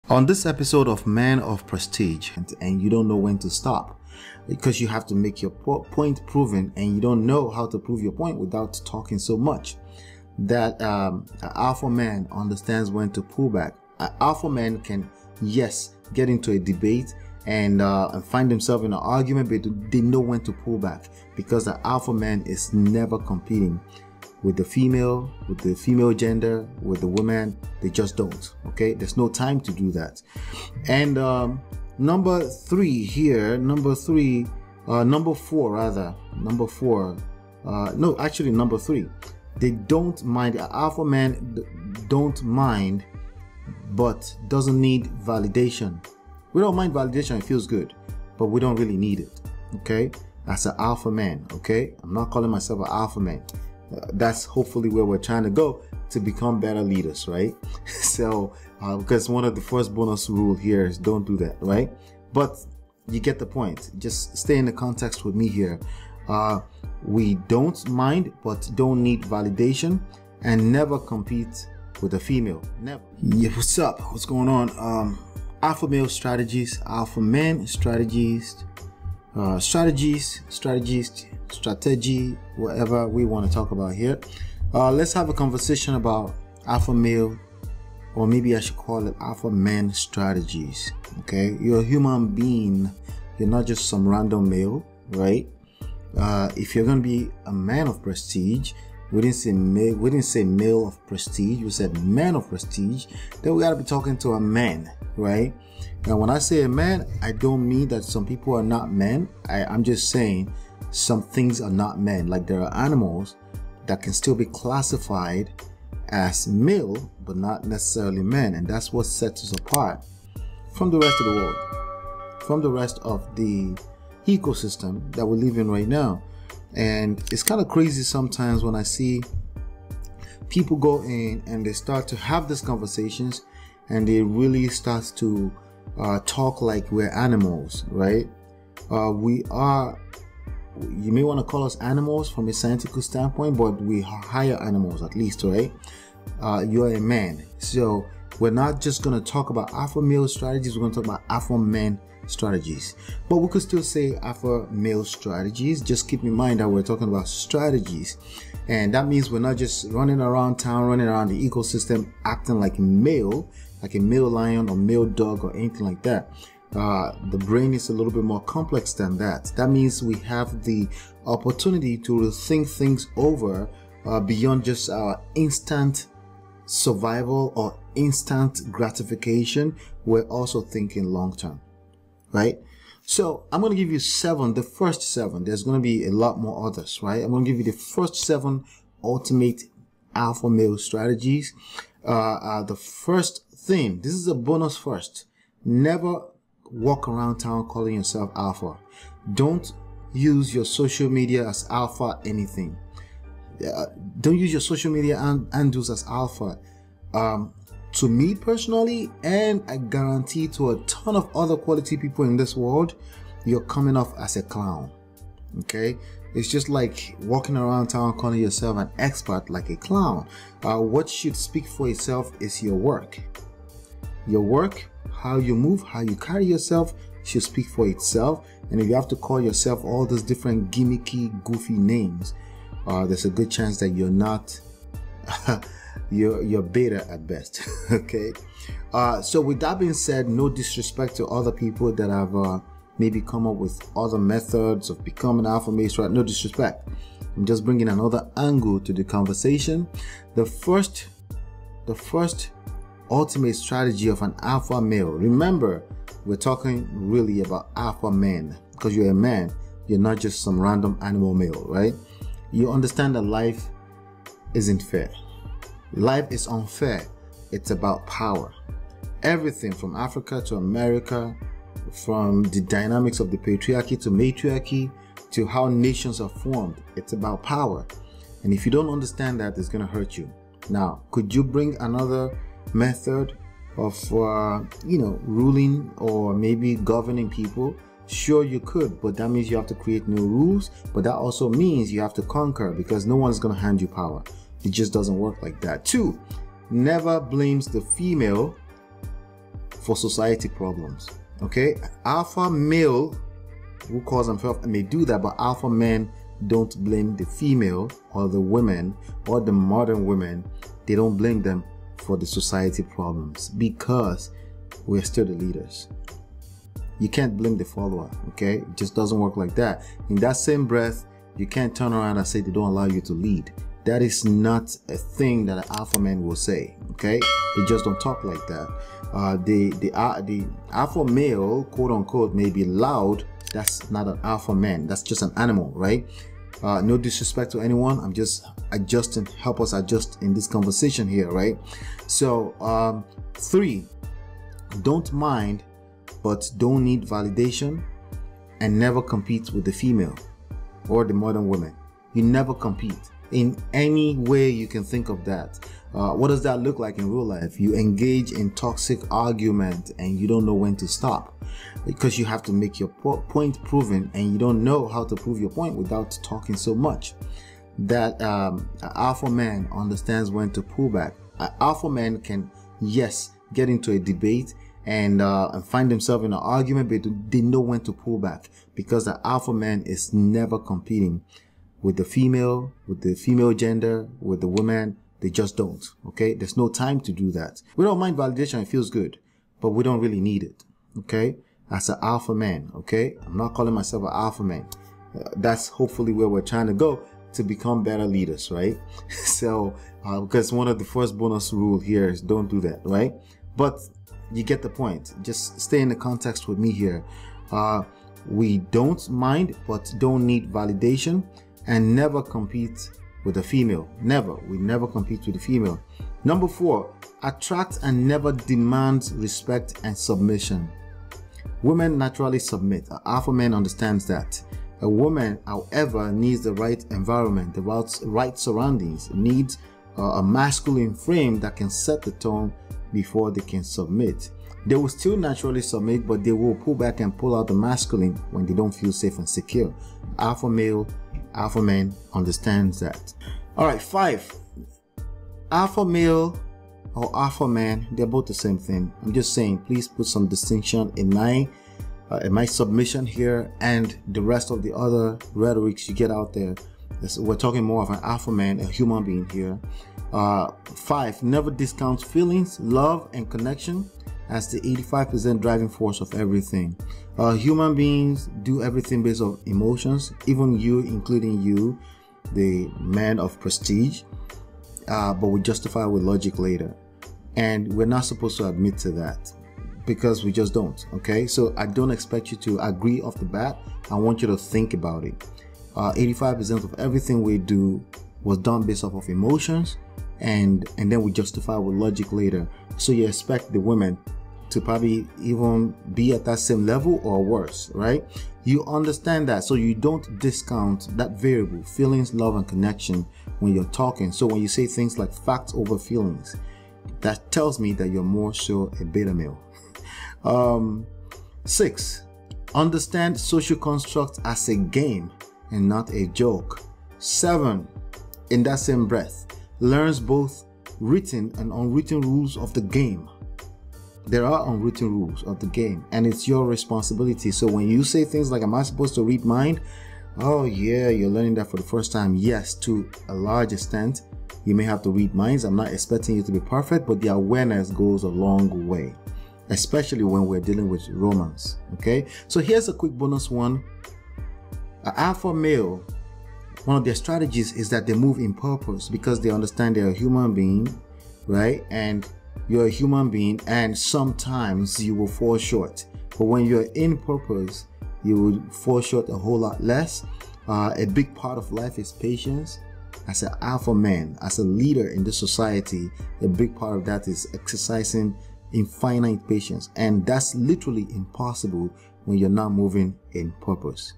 On this episode of Man of Prestige, and you don't know when to stop because you have to make your point proven and you don't know how to prove your point without talking so much. That an alpha man understands when to pull back. An alpha man can, yes, get into a debate and find themselves in an argument, but they know when to pull back because the alpha man is never competing with the female gender, with the woman. They just don't. Okay, there's no time to do that. And number four, they don't mind. Alpha man don't mind, but doesn't need validation. We don't mind validation, it feels good, but we don't really need it. Okay, that's an alpha man. Okay, I'm not calling myself an alpha man. That's hopefully where we're trying to go to become better leaders, right? So because one of the first bonus rule here is don't do that, right? But you get the point. Just stay in the context with me here. We don't mind but don't need validation, and never compete with a female. Never. Yeah, what's up? What's going on? Alpha male strategies, alpha man strategies, strategy, whatever we want to talk about here. Let's have a conversation about alpha male, or maybe I should call it alpha man strategies. Okay, you're a human being. You're not just some random male, right? If you're going to be a man of prestige, we didn't say male of prestige, we said man of prestige, then we got to be talking to a man, right? Now when I say a man, I don't mean that some people are not men. I'm just saying some things are not men. Like there are animals that can still be classified as male but not necessarily men, and that's what sets us apart from the rest of the world, from the rest of the ecosystem that we live in right now. And it's kind of crazy sometimes when I see people go in and they start to have these conversations and they really start to talk like we're animals, right? We are, you may want to call us animals from a scientific standpoint, but we are higher animals at least, right? You're a man. So we're not just going to talk about alpha male strategies, we're going to talk about alpha man strategies. But we could still say alpha male strategies. Just keep in mind that we're talking about strategies, and that means we're not just running around town, running around the ecosystem acting like male, like a male lion or male dog or anything like that. The brain is a little bit more complex than that. That means we have the opportunity to think things over beyond just our instant survival or instant gratification. We're also thinking long term, right? So I'm going to give you the first seven. There's going to be a lot more others, right? I'm going to give you the first 7 ultimate alpha male strategies. The first thing, this is a bonus first. Never walk around town calling yourself alpha. Don't use your social media as alpha anything. Don't use your social media handles as alpha. To me personally, and I guarantee to a ton of other quality people in this world, you're coming off as a clown. Okay, it's just like walking around town calling yourself an expert like a clown. What should speak for itself is your work. Your work, how you move, how you carry yourself should speak for itself. And if you have to call yourself all those different gimmicky, goofy names, there's a good chance that you're not you're beta at best. Okay, so with that being said, no disrespect to other people that have maybe come up with other methods of becoming alpha male, right? No disrespect. I'm just bringing another angle to the conversation. The first ultimate strategy of an alpha male. Remember, we're talking really about alpha men, because you're a man. You're not just some random animal male, right? You understand that life isn't fair. Life is unfair. It's about power. Everything from Africa to America, from the dynamics of the patriarchy to matriarchy, to how nations are formed, it's about power. And if you don't understand that, it's going to hurt you. Now, could you bring another method of ruling or maybe governing people? Sure, you could, but that means you have to create new rules. But that also means you have to conquer, because no one's going to hand you power. It just doesn't work like that. 2, never blames the female for society problems. Okay, alpha male who calls himself may do that, but alpha men don't blame the female or the women or the modern women. They don't blame them for the society problems because we're still the leaders. You can't blame the follower. Okay, it just doesn't work like that. In that same breath, you can't turn around and say they don't allow you to lead. That is not a thing that an alpha man will say. Okay, they just don't talk like that. The alpha male, quote unquote, may be loud. That's not an alpha man. That's just an animal, right? No disrespect to anyone. I'm just adjusting, help us adjust in this conversation here, right? So 3, don't mind but don't need validation, and never compete with the female or the modern women. You never compete in any way you can think of that. What does that look like in real life? You engage in toxic argument and you don't know when to stop because you have to make your point proven, and you don't know how to prove your point without talking so much. That an alpha man understands when to pull back. An alpha man can, yes, get into a debate and find themselves in an argument, but they know when to pull back, because the alpha man is never competing with the female gender, with the woman. They just don't. Okay, there's no time to do that. We don't mind validation, it feels good, but we don't really need it. Okay, as an alpha man. Okay, I'm not calling myself an alpha man. That's hopefully where we're trying to go to become better leaders, right? So because one of the first bonus rule here is don't do that, right? But you get the point. Just stay in the context with me here. We don't mind but don't need validation, and never compete with a female. Never. We never compete with a female. Number 4, attract and never demand respect and submission. Women naturally submit. An alpha man understands that. A woman, however, needs the right environment, the right surroundings, needs a masculine frame that can set the tone before they can submit. They will still naturally submit, but they will pull back and pull out the masculine when they don't feel safe and secure. Alpha male, alpha man understands that. All right, 5. Alpha male or alpha man, they're both the same thing. I'm just saying, please put some distinction in my submission here and the rest of the other rhetorics you get out there. We're talking more of an alpha man, a human being here. 5, never discount feelings, love, and connection as the 85% driving force of everything. Human beings do everything based on emotions, even you, including you, the man of prestige, but we justify with logic later. And we're not supposed to admit to that because we just don't. Okay, so I don't expect you to agree off the bat. I want you to think about it. 85% of everything we do was done based off of emotions, and then we justify with logic later. So you expect the women to probably even be at that same level or worse, right? You understand that, so you don't discount that variable, feelings, love, and connection, when you're talking. So when you say things like facts over feelings, that tells me that you're more so a beta male. 6, understand social construct as a game and not a joke. 7, in that same breath, learns both written and unwritten rules of the game. There are unwritten rules of the game, and it's your responsibility. So when you say things like, am I supposed to read mind? Oh yeah, you're learning that for the first time. Yes, to a large extent, you may have to read minds. I'm not expecting you to be perfect, but the awareness goes a long way, especially when we're dealing with romance. Okay, so here's a quick bonus one. An alpha male, one of their strategies is that they move in purpose, because they understand they're a human being, right? And you're a human being, and sometimes you will fall short. But when you're in purpose, you will fall short a whole lot less. A big part of life is patience. As an alpha man, as a leader in this society, a big part of that is exercising infinite patience. And that's literally impossible when you're not moving in purpose.